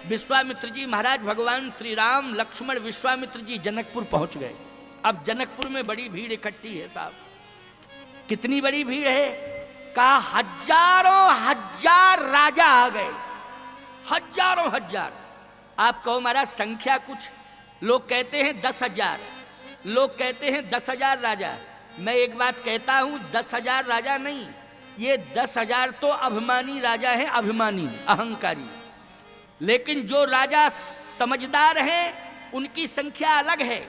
विश्वामित्र जी महाराज भगवान श्री राम लक्ष्मण विश्वामित्र जी जनकपुर पहुंच गए। अब जनकपुर में बड़ी भीड़ इकट्ठी है साहब। कितनी बड़ी भीड़ है? कहा हजारों हजार राजा आ गए, हजारों हजार। आप कहो महाराज संख्या कुछ, लोग कहते हैं 10,000, लोग कहते हैं 10,000 राजा। मैं एक बात कहता हूं, 10,000 राजा नहीं, ये 10,000 तो अभिमानी राजा हैं, अभिमानी अहंकारी। लेकिन जो राजा समझदार हैं उनकी संख्या अलग है।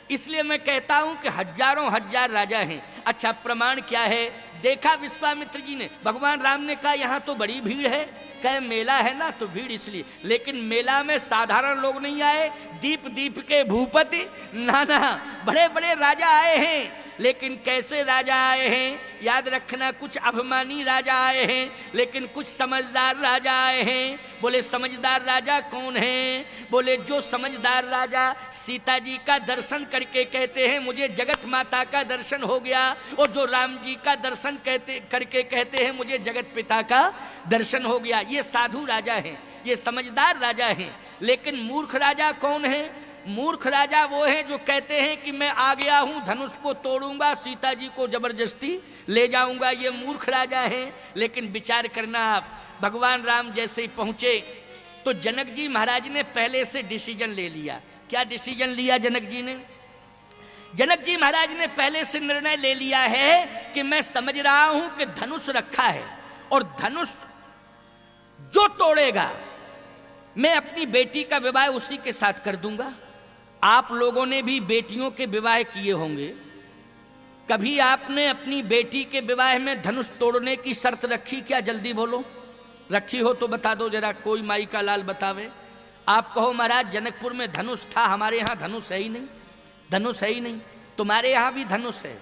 इसलिए मैं कहता हूं कि हजारों हजार राजा हैं। अच्छा प्रमाण क्या है? देखा विश्वामित्र जी ने, भगवान राम ने कहा यहां तो बड़ी भीड़ है, कहे मेला है ना तो भीड़ इसलिए। लेकिन मेला में साधारण लोग नहीं आए, दीप दीप के भूपति नाना बड़े बड़े राजा आए हैं। लेकिन कैसे राजा आए हैं? याद रखना, कुछ अभिमानी राजा आए हैं, लेकिन कुछ समझदार राजा आए हैं। बोले समझदार राजा कौन हैं? बोले जो समझदार राजा सीता जी का दर्शन करके कहते हैं मुझे जगत माता का दर्शन हो गया, और जो राम जी का दर्शन करके कहते हैं मुझे जगत पिता का दर्शन हो गया। ये साधु राजा हैं, ये समझदार राजा हैं। लेकिन मूर्ख राजा कौन है? मूर्ख राजा वो हैं जो कहते हैं कि मैं आ गया हूं, धनुष को तोड़ूंगा, सीता जी को जबरदस्ती ले जाऊंगा। ये मूर्ख राजा हैं। लेकिन विचार करना, आप भगवान राम जैसे ही पहुंचे तो जनक जी महाराज ने पहले से डिसीजन ले लिया। क्या डिसीजन लिया जनक जी ने? जनक जी महाराज ने पहले से निर्णय ले लिया है कि मैं समझ रहा हूं कि धनुष रखा है, और धनुष जो तोड़ेगा मैं अपनी बेटी का विवाह उसी के साथ कर दूंगा। आप लोगों ने भी बेटियों के विवाह किए होंगे, कभी आपने अपनी बेटी के विवाह में धनुष तोड़ने की शर्त रखी क्या? जल्दी बोलो, रखी हो तो बता दो जरा, कोई माई का लाल बतावे। आप कहो महाराज जनकपुर में धनुष था, हमारे यहाँ धनुष है ही नहीं, धनुष है ही नहीं। तुम्हारे यहाँ भी धनुष है,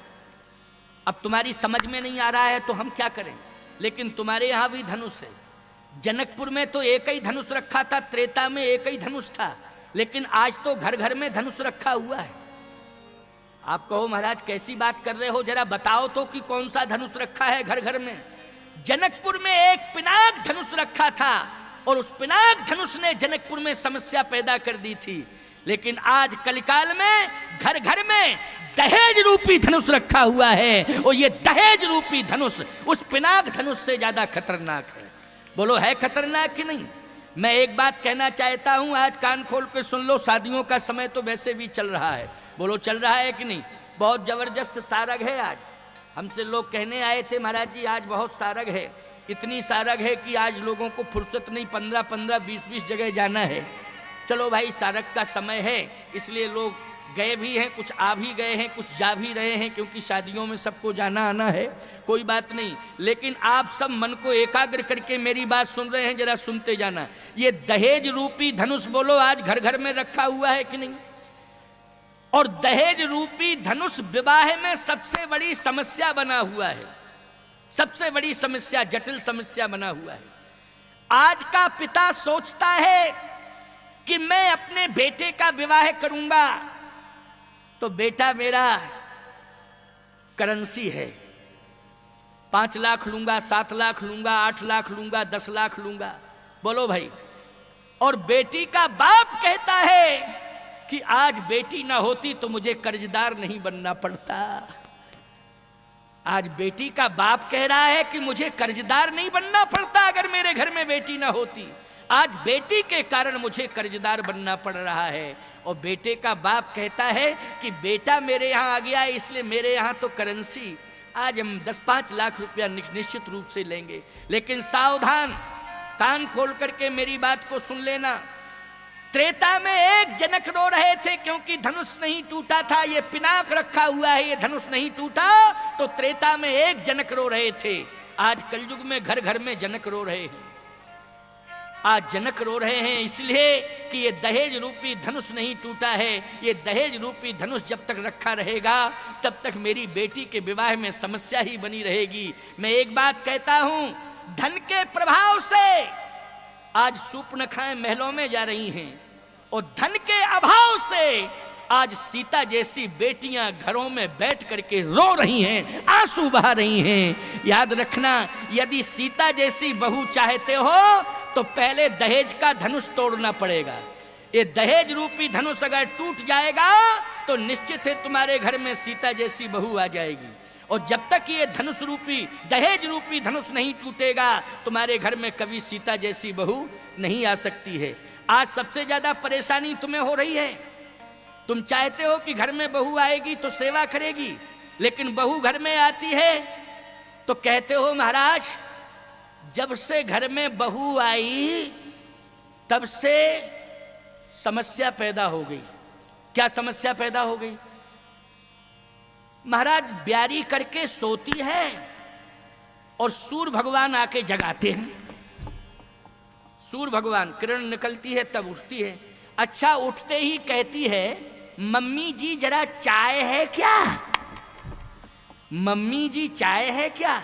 अब तुम्हारी समझ में नहीं आ रहा है तो हम क्या करें, लेकिन तुम्हारे यहाँ भी धनुष है। जनकपुर में तो एक ही धनुष रखा था, त्रेता में एक ही धनुष था, लेकिन आज तो घर घर में धनुष रखा हुआ है। आप कहो महाराज कैसी बात कर रहे हो, जरा बताओ तो कि कौन सा धनुष रखा है घर घर में। जनकपुर में एक पिनाक धनुष रखा था, और उस पिनाक धनुष ने जनकपुर में समस्या पैदा कर दी थी। लेकिन आज कलिकाल में घर घर में दहेज रूपी धनुष रखा हुआ है, और ये दहेज रूपी धनुष उस पिनाक धनुष से ज्यादा खतरनाक है। बोलो है खतरनाक कि नहीं? मैं एक बात कहना चाहता हूं, आज कान खोल के सुन लो, शादियों का समय तो वैसे भी चल रहा है। बोलो चल रहा है कि नहीं? बहुत जबरदस्त सारग है आज। हमसे लोग कहने आए थे महाराज जी आज बहुत सारग है, इतनी सारग है कि आज लोगों को फुर्सत नहीं, 15-15, 20-20 जगह जाना है। चलो भाई सारग का समय है, इसलिए लोग गए भी हैं, कुछ आ भी गए हैं, कुछ जा भी रहे हैं, क्योंकि शादियों में सबको जाना आना है, कोई बात नहीं। लेकिन आप सब मन को एकाग्र करके मेरी बात सुन रहे हैं, जरा सुनते जाना। ये दहेज रूपी धनुष बोलो आज घर घर में रखा हुआ है कि नहीं? और दहेज रूपी धनुष विवाह में सबसे बड़ी समस्या बना हुआ है, सबसे बड़ी समस्या, जटिल समस्या बना हुआ है। आज का पिता सोचता है कि मैं अपने बेटे का विवाह करूंगा तो बेटा मेरा करेंसी है, 5 लाख लूंगा, 7 लाख लूंगा, 8 लाख लूंगा, 10 लाख लूंगा। बोलो भाई। और बेटी का बाप कहता है कि आज बेटी ना होती तो मुझे कर्जदार नहीं बनना पड़ता। आज बेटी का बाप कह रहा है कि मुझे कर्जदार नहीं बनना पड़ता अगर मेरे घर में बेटी ना होती। आज बेटी के कारण मुझे कर्जदार बनना पड़ रहा है। और बेटे का बाप कहता है कि बेटा मेरे यहाँ आ गया है, इसलिए मेरे यहाँ तो करेंसी आज हम 10-5 लाख रुपया निश्चित रूप से लेंगे। लेकिन सावधान, कान खोल करके मेरी बात को सुन लेना। त्रेता में एक जनक रो रहे थे क्योंकि धनुष नहीं टूटा था, ये पिनाक रखा हुआ है, ये धनुष नहीं टूटा, तो त्रेता में एक जनक रो रहे थे। आज कलयुग में घर घर में जनक रो रहे हैं। आज जनक रो रहे हैं इसलिए कि ये दहेज रूपी धनुष नहीं टूटा है। ये दहेज रूपी धनुष जब तक रखा रहेगा तब तक मेरी बेटी के विवाह में समस्या ही बनी रहेगी। मैं एक बात कहता हूं, धन के प्रभाव से आज सूर्पनखाएं महलों में जा रही हैं, और धन के अभाव से आज सीता जैसी बेटियां घरों में बैठ करके रो रही हैं, आंसू बहा रही हैं। याद रखना, यदि सीता जैसी बहू चाहते हो तो पहले दहेज का धनुष तोड़ना पड़ेगा। ये दहेज रूपी धनुष अगर टूट जाएगा तो निश्चित है तुम्हारे घर में सीता जैसी बहू आ जाएगी। और जब तक ये धनुष रूपी दहेज रूपी धनुष नहीं टूटेगा तुम्हारे घर में कभी सीता जैसी बहू नहीं आ सकती है। आज सबसे ज्यादा परेशानी तुम्हें हो रही है। तुम चाहते हो कि घर में बहू आएगी तो सेवा करेगी, लेकिन बहू घर में आती है तो कहते हो महाराज जब से घर में बहू आई तब से समस्या पैदा हो गई। क्या समस्या पैदा हो गई? महाराज ब्यारी करके सोती है और सूर्य भगवान आके जगाते हैं। सूर्य भगवान किरण निकलती है तब उठती है। अच्छा उठते ही कहती है मम्मी जी जरा चाय है क्या, मम्मी जी चाय है क्या।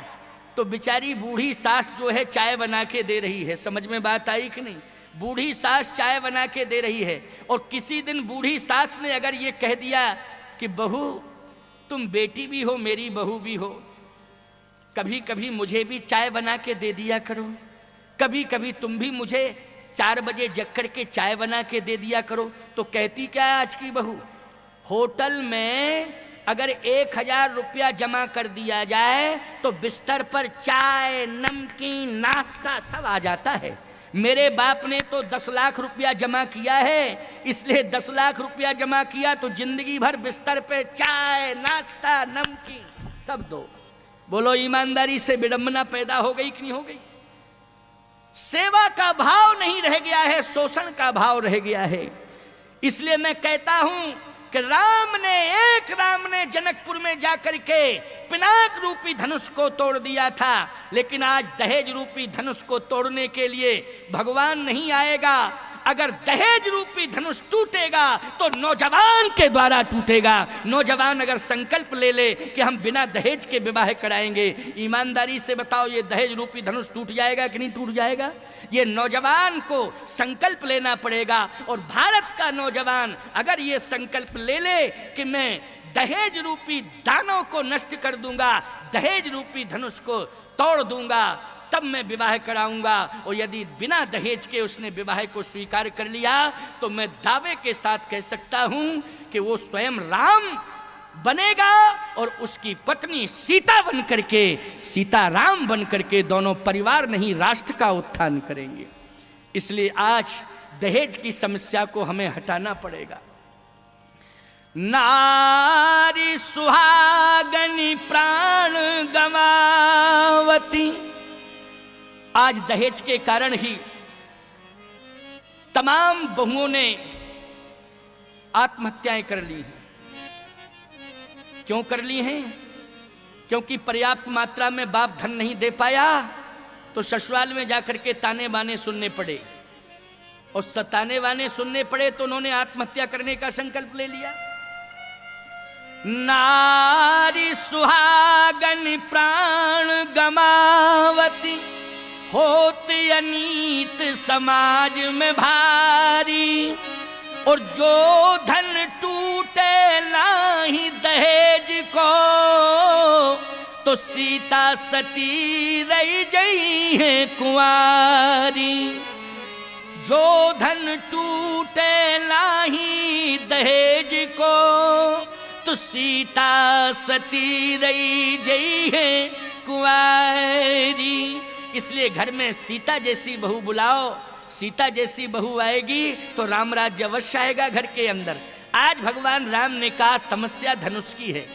तो बेचारी बूढ़ी सास जो है चाय बना के दे रही है। समझ में बात आई कि नहीं? बूढ़ी सास चाय बना के दे रही है। और किसी दिन बूढ़ी सास ने अगर ये कह दिया कि बहू तुम बेटी भी हो मेरी बहू भी हो, कभी कभी मुझे भी चाय बना के दे दिया करो, कभी कभी तुम भी मुझे 4 बजे जग कर के चाय बना के दे दिया करो। तो कहती क्या है आज की बहू, होटल में अगर 1000 रुपया जमा कर दिया जाए तो बिस्तर पर चाय नमकीन नाश्ता सब आ जाता है। मेरे बाप ने तो 10 लाख रुपया जमा किया है, इसलिए 10 लाख रुपया जमा किया तो जिंदगी भर बिस्तर पे चाय नाश्ता नमकीन सब दो। बोलो ईमानदारी से विडंबना पैदा हो गई कि नहीं हो गई? सेवा का भाव नहीं रह गया है, शोषण का भाव रह गया है। इसलिए मैं कहता हूं कि राम ने जनकपुर में जाकर के पिनाक रूपी धनुष को तोड़ दिया था, लेकिन आज दहेज रूपी धनुष को तोड़ने के लिए भगवान नहीं आएगा। अगर दहेज रूपी धनुष टूटेगा तो नौजवान के द्वारा टूटेगा। नौजवान अगर संकल्प ले ले कि हम बिना दहेज के विवाह कराएंगे, ईमानदारी से बताओ ये दहेज रूपी धनुष टूट जाएगा कि नहीं टूट जाएगा? ये नौजवान को संकल्प लेना पड़ेगा। और भारत का नौजवान अगर ये संकल्प ले ले कि मैं दहेज रूपी दानों को नष्ट कर दूंगा, दहेज रूपी धनुष को तोड़ दूंगा, तब मैं विवाह कराऊंगा। और यदि बिना दहेज के उसने विवाह को स्वीकार कर लिया तो मैं दावे के साथ कह सकता हूं कि वो स्वयं राम बनेगा और उसकी पत्नी सीता बन करके, सीता राम बन करके दोनों परिवार नहीं राष्ट्र का उत्थान करेंगे। इसलिए आज दहेज की समस्या को हमें हटाना पड़ेगा। नारी सुहागनी प्राण गवावती, आज दहेज के कारण ही तमाम बहुओं ने आत्महत्याएं कर ली हैं। क्यों कर ली हैं? क्योंकि पर्याप्त मात्रा में बाप धन नहीं दे पाया तो ससुराल में जाकर के ताने बाने सुनने पड़े, और ताने बाने सुनने पड़े तो उन्होंने आत्महत्या करने का संकल्प ले लिया। नारी सुहागन प्राण गमावती, होती अनीत समाज में भारी। और जो धन टूटे नाही दहेज को, तो सीता सती रही गई है कुंवारी। जो धन टूटे नाही दहेज को, तो सीता सती रही गई है कुंवारी। इसलिए घर में सीता जैसी बहू बुलाओ, सीता जैसी बहू आएगी तो राम राज्य अवश्य आएगा घर के अंदर। आज भगवान राम ने कहा समस्या धनुष की है,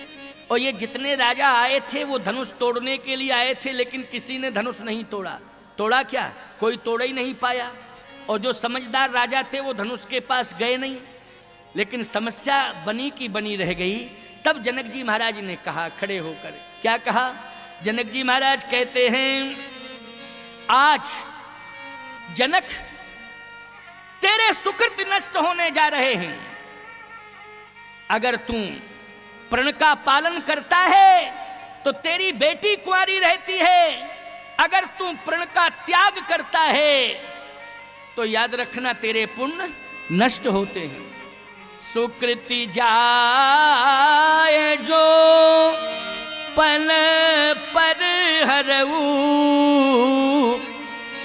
और ये जितने राजा आए थे वो धनुष तोड़ने के लिए आए थे, लेकिन किसी ने धनुष नहीं तोड़ा। तोड़ा क्या? कोई तोड़ ही नहीं पाया। और जो समझदार राजा थे वो धनुष के पास गए नहीं, लेकिन समस्या बनी की बनी रह गई। तब जनक जी महाराज ने कहा खड़े होकर, क्या कहा? जनक जी महाराज कहते हैं आज जनक तेरे सुकृत नष्ट होने जा रहे हैं। अगर तू प्रण का पालन करता है तो तेरी बेटी कुंवारी रहती है, अगर तू प्रण का त्याग करता है तो याद रखना तेरे पुण्य नष्ट होते हैं। सुकृति जाए जो पल पर हरऊ,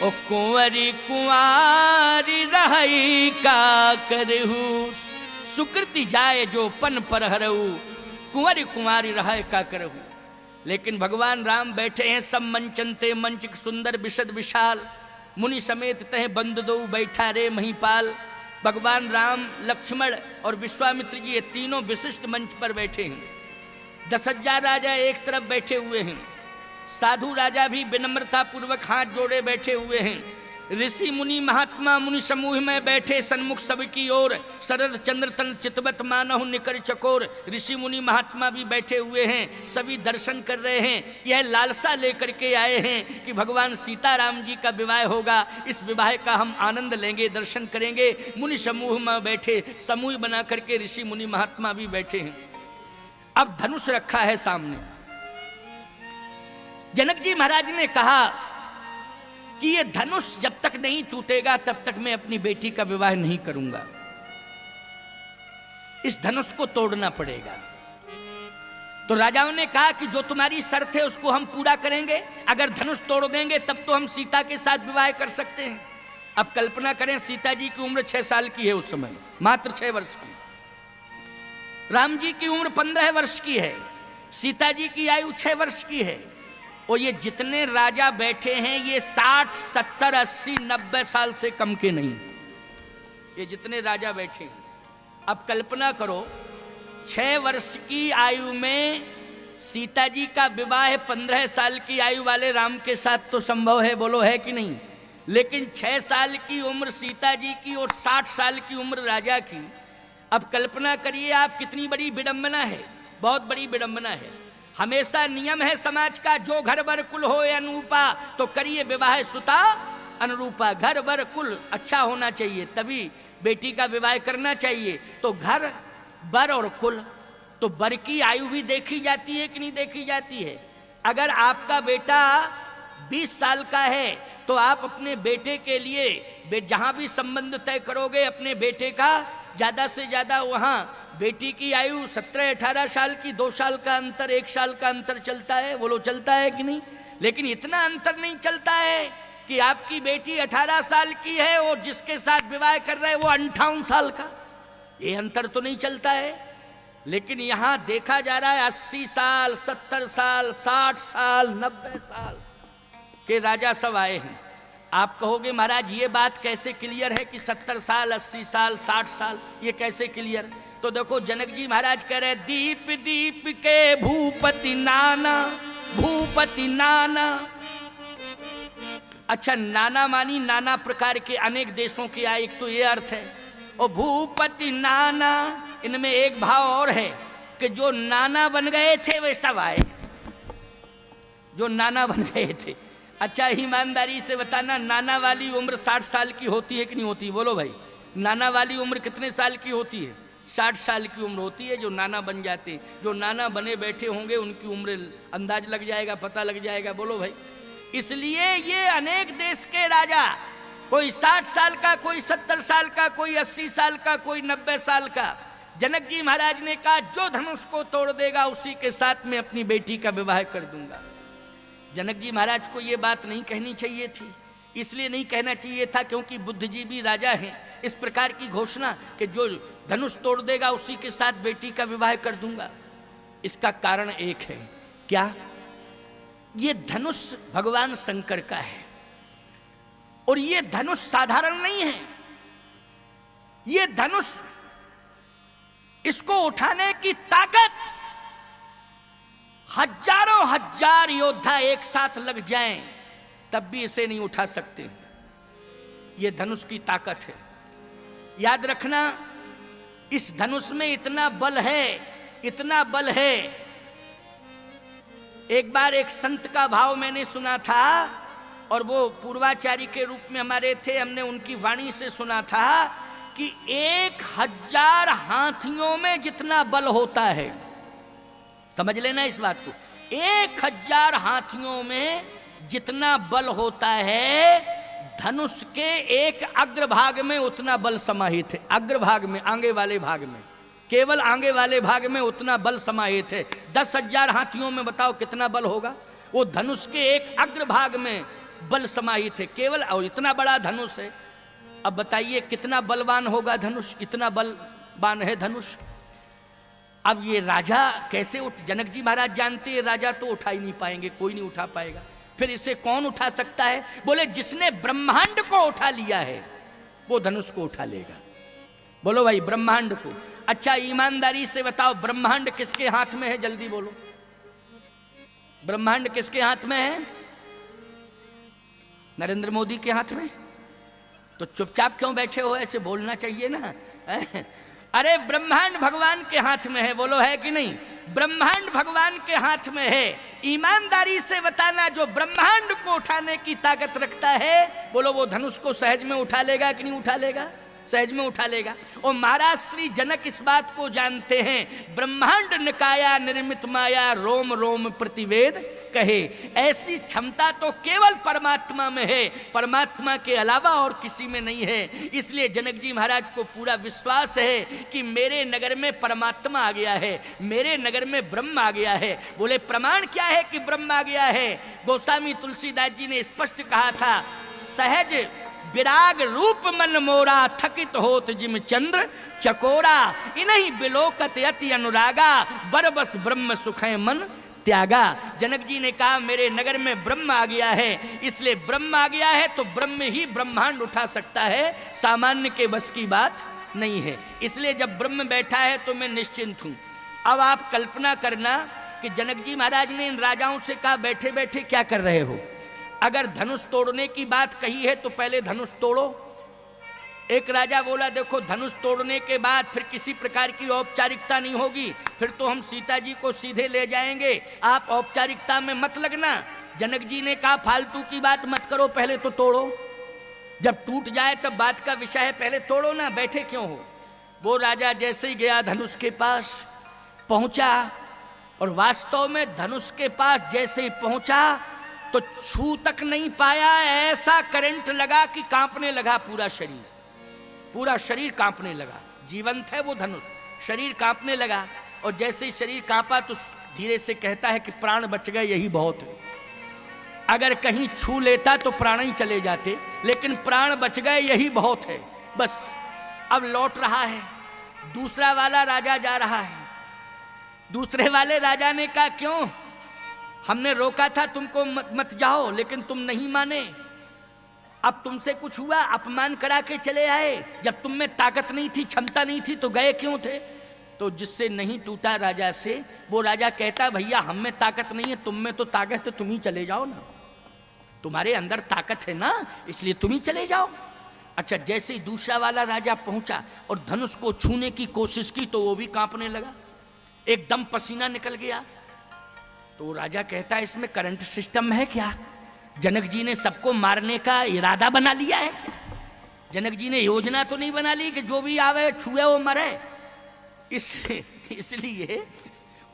ओ कुंवरी कुंवारी रहई का करहू, सुकृति जाए जो पन पर हरऊ, कुंवरी कुंवारी रहे का करहू। लेकिन भगवान राम बैठे हैं सब मंचनते, मंच सुंदर विशद विशाल, मुनि समेत तह बंद दो बैठा रे महीपाल। भगवान राम, लक्ष्मण और विश्वामित्र जी ये तीनों विशिष्ट मंच पर बैठे हैं। 10,000 राजा एक तरफ बैठे हुए हैं, साधु राजा भी विनम्रता पूर्वक हाथ जोड़े बैठे हुए हैं। ऋषि मुनि महात्मा मुनि समूह में बैठे सन्मुख सबकी ओर, शरद चंद्र तन चितवत मानहु निकर चकोर। ऋषि मुनि महात्मा भी बैठे हुए हैं, सभी दर्शन कर रहे हैं। यह लालसा लेकर के आए हैं कि भगवान सीताराम जी का विवाह होगा, इस विवाह का हम आनंद लेंगे, दर्शन करेंगे। मुनि समूह में बैठे, समूह बना करके ऋषि मुनि महात्मा भी बैठे हैं। अब धनुष रखा है सामने। जनक जी महाराज ने कहा कि ये धनुष जब तक नहीं टूटेगा तब तक मैं अपनी बेटी का विवाह नहीं करूंगा, इस धनुष को तोड़ना पड़ेगा। तो राजाओं ने कहा कि जो तुम्हारी शर्त है उसको हम पूरा करेंगे, अगर धनुष तोड़ देंगे तब तो हम सीता के साथ विवाह कर सकते हैं। अब कल्पना करें, सीता जी की उम्र 6 साल की है उस समय, मात्र 6 वर्ष की। राम जी की उम्र 15 वर्ष की है, सीता जी की आयु 6 वर्ष की है। और ये जितने राजा बैठे हैं ये 60, 70, 80, 90 साल से कम के नहीं, ये जितने राजा बैठे हैं। अब कल्पना करो, 6 वर्ष की आयु में सीता जी का विवाह 15 साल की आयु वाले राम के साथ तो संभव है, बोलो है कि नहीं? लेकिन 6 साल की उम्र सीता जी की और 60 साल की उम्र राजा की। अब कल्पना करिए आप, कितनी बड़ी विडंबना है, बहुत बड़ी विडंबना है। हमेशा नियम है समाज का, जो घर बर कुल हो अनुरूपा, तो करिए विवाह सुता अनुरूपा। घर बर कुल अच्छा होना चाहिए, तभी बेटी का विवाह करना चाहिए। तो घर बर और कुल, तो बर की आयु भी देखी जाती है कि नहीं देखी जाती है? अगर आपका बेटा 20 साल का है तो आप अपने बेटे के लिए जहां भी संबंध तय करोगे अपने बेटे का, ज्यादा से ज्यादा वहां बेटी की आयु 17-18 साल की, 2 साल का अंतर, 1 साल का अंतर चलता है, वो लोग चलता है कि नहीं? लेकिन इतना अंतर नहीं चलता है कि आपकी बेटी 18 साल की है और जिसके साथ विवाह कर रहे हैं वो 58 साल का, ये अंतर तो नहीं चलता है। लेकिन यहां देखा जा रहा है 80 साल, 70 साल, 60 साल, 90 साल के राजा सब आए हैं। आप कहोगे महाराज ये बात कैसे क्लियर है कि 70 साल, 80 साल, 60 साल, ये कैसे क्लियर? तो देखो, जनक जी महाराज कह रहे, दीप दीप के भूपति नाना, भूपति नाना। अच्छा, नाना मानी नाना प्रकार के अनेक देशों के आए, एक तो ये अर्थ है। और भूपति नाना, इनमें एक भाव और है कि जो नाना बन गए थे वे सब आए, जो नाना बन गए थे। अच्छा, ईमानदारी से बताना, नाना वाली उम्र 60 साल की होती है कि नहीं होती? बोलो भाई, नाना वाली उम्र कितने साल की होती है? 60 साल की उम्र होती है जो नाना बन जाते हैं। जो नाना बने बैठे होंगे उनकी उम्र अंदाज लग जाएगा, पता लग जाएगा। बोलो भाई, इसलिए ये अनेक देश के राजा, कोई 60 साल का, कोई 70 साल का, कोई 80 साल का, कोई 90 साल का। जनक जी महाराज ने कहा, जो धनुष को तोड़ देगा उसी के साथ में अपनी बेटी का विवाह कर दूंगा। जनक जी महाराज को ये बात नहीं कहनी चाहिए थी, इसलिए नहीं कहना चाहिए था क्योंकि बुद्धिजीवी राजा हैं। इस प्रकार की घोषणा कि जो धनुष तोड़ देगा उसी के साथ बेटी का विवाह कर दूंगा, इसका कारण एक है, क्या? ये धनुष भगवान शंकर का है और ये धनुष साधारण नहीं है। ये धनुष, इसको उठाने की ताकत हजारों हजार योद्धा एक साथ लग जाएं तब भी इसे नहीं उठा सकते। ये धनुष की ताकत है। याद रखना, इस धनुष में इतना बल है, इतना बल है। एक बार एक संत का भाव मैंने सुना था और वो पूर्वाचारी के रूप में हमारे थे, हमने उनकी वाणी से सुना था कि 1000 हाथियों में जितना बल होता है, समझ लेना इस बात को, 1000 हाथियों में जितना बल होता है धनुष के एक अग्रभाग में उतना बल समाहित है। अग्रभाग में, आगे वाले भाग में, केवल आगे वाले भाग में उतना बल समाहित है। 10,000 हाथियों में बताओ कितना बल होगा? वो धनुष के एक अग्रभाग में बल समाहित है केवल, और इतना बड़ा धनुष है। अब बताइए कितना बलवान होगा धनुष, इतना बलवान है धनुष। अब ये राजा कैसे जनक जी महाराज जानते हैं राजा तो उठा ही नहीं पाएंगे, कोई नहीं उठा पाएगा। फिर इसे कौन उठा सकता है? बोले जिसने ब्रह्मांड को उठा लिया है वो धनुष को उठा लेगा। बोलो भाई ब्रह्मांड को। अच्छा ईमानदारी से बताओ ब्रह्मांड किसके हाथ में है? जल्दी बोलो, ब्रह्मांड किसके हाथ में है? नरेंद्र मोदी के हाथ में। तो चुपचाप क्यों बैठे हो? ऐसे बोलना चाहिए ना। अरे ब्रह्मांड भगवान के हाथ में है, बोलो है कि नहीं? ब्रह्मांड भगवान के हाथ में है। ईमानदारी से बताना जो ब्रह्मांड को उठाने की ताकत रखता है, बोलो वो धनुष को सहज में उठा लेगा कि नहीं उठा लेगा? सहज में उठा लेगा। और महाराज श्री जनक इस बात को जानते हैं, ब्रह्मांड निकाया निर्मित माया रोम रोम प्रतिवेद कहे। ऐसी क्षमता तो केवल परमात्मा में है, परमात्मा के अलावा और किसी में नहीं है। इसलिए जनक जी महाराज को पूरा विश्वास है कि मेरे नगर में परमात्मा आ गया है, मेरे नगर में ब्रह्म आ गया है। बोले प्रमाण क्या है कि ब्रह्म आ गया है? गोस्वामी तुलसीदास जी ने स्पष्ट कहा था, सहज विराग रूप मन मोरा थकित होत जिम चंद्र चकोरा, इन्हीं बिलोकत यति अनुरागा बरबस ब्रह्म सुखय मन त्यागा। जनक जी ने कहा मेरे नगर में ब्रह्म आ गया है, इसलिए ब्रह्म आ गया है तो ब्रह्म ही ब्रह्मांड उठा सकता है, सामान्य के बस की बात नहीं है। इसलिए जब ब्रह्म बैठा है तो मैं निश्चिंत हूं। अब आप कल्पना करना कि जनक जी महाराज ने इन राजाओं से कहा बैठे बैठे क्या कर रहे हो? अगर धनुष तोड़ने की बात कही है तो पहले धनुष तोड़ो। एक राजा बोला देखो धनुष तोड़ने के बाद फिर किसी प्रकार की औपचारिकता नहीं होगी, फिर तो हम सीता जी को सीधे ले जाएंगे, आप औपचारिकता में मत लगना। जनक जी ने कहा फालतू की बात मत करो, पहले तो तोड़ो, जब टूट जाए तब बात का विषय है, पहले तोड़ो ना, बैठे क्यों हो? वो राजा जैसे ही गया धनुष के पास पहुंचा, और वास्तव में धनुष के पास जैसे ही पहुंचा तो छू तक नहीं पाया, ऐसा करंट लगा कि कांपने लगा पूरा शरीर, पूरा शरीर कांपने लगा। जीवंत है वो धनुष, शरीर कांपने लगा। और जैसे ही शरीर कांपा तो धीरे से कहता है कि प्राण बच गए, यही बहुत है। अगर कहीं छू लेता तो प्राण ही चले जाते, लेकिन प्राण बच गए यही बहुत है। बस अब लौट रहा है, दूसरा वाला राजा जा रहा है। दूसरे वाले राजा ने कहा क्यों? हमने रोका था तुमको मत जाओ, लेकिन तुम नहीं माने। अब तुमसे कुछ हुआ, अपमान करा के चले आए। जब तुम में ताकत नहीं थी, क्षमता नहीं थी तो गए क्यों थे? तो जिससे नहीं टूटा राजा से, वो राजा कहता भैया हम में ताकत नहीं है, तुम में तो ताकत है, तुम ही चले जाओ ना, तुम्हारे अंदर ताकत है ना, इसलिए तुम ही चले जाओ। अच्छा जैसे ही दूसरा वाला राजा पहुंचा और धनुष को छूने की कोशिश की तो वो भी कांपने लगा, एकदम पसीना निकल गया। तो राजा कहता है इसमें करंट सिस्टम है क्या? जनक जी ने सबको मारने का इरादा बना लिया है क्या? जनक जी ने योजना तो नहीं बना ली कि जो भी आवे छुए वो मरे। इसलिए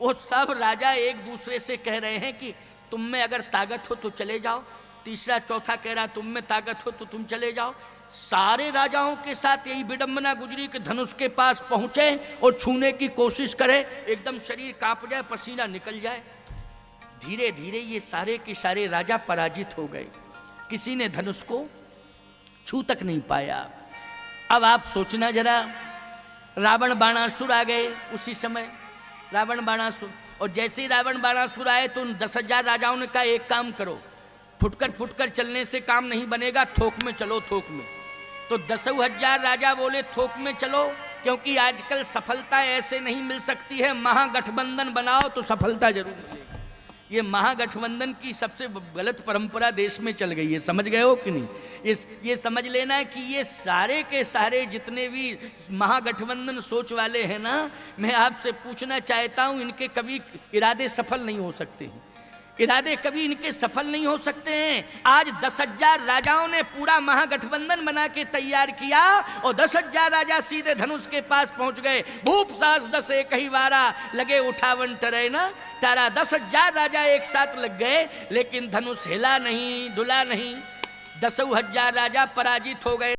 वो सब राजा एक दूसरे से कह रहे हैं कि तुम में अगर ताकत हो तो चले जाओ, तीसरा चौथा कह रहा तुम में ताकत हो तो तुम चले जाओ। सारे राजाओं के साथ यही विडंबना गुजरी कि धनुष के पास पहुंचे और छूने की कोशिश करे, एकदम शरीर कांप जाए, पसीना निकल जाए। धीरे धीरे ये सारे के सारे राजा पराजित हो गए, किसी ने धनुष को छू तक नहीं पाया। अब आप सोचना जरा, रावण बाणासुर आ गए उसी समय, रावण बाणासुर। और जैसे ही रावण बाणासुर आए तो उन 10,000 राजाओं ने कहा एक काम करो, फुटकर चलने से काम नहीं बनेगा, थोक में चलो, थोक में। तो 10,000 राजा बोले थोक में चलो, क्योंकि आजकल सफलता ऐसे नहीं मिल सकती है, महागठबंधन बनाओ तो सफलता जरूर मिलेगी। ये महागठबंधन की सबसे गलत परंपरा देश में चल गई है, समझ गए हो कि नहीं? ये समझ लेना है कि ये सारे के सारे जितने भी महागठबंधन सोच वाले हैं ना, मैं आपसे पूछना चाहता हूं इनके कभी इरादे सफल नहीं हो सकते हैं, इरादे कभी इनके सफल नहीं हो सकते हैं। आज 10,000 राजाओं ने पूरा महागठबंधन बना के तैयार किया और 10,000 राजा सीधे धनुष के पास पहुंच गए। भूप सास 10 एक ही वारा लगे उठावन टरे ना तारा। 10,000 राजा एक साथ लग गए, लेकिन धनुष हिला नहीं, डुला नहीं। 10,000 राजा पराजित हो गए।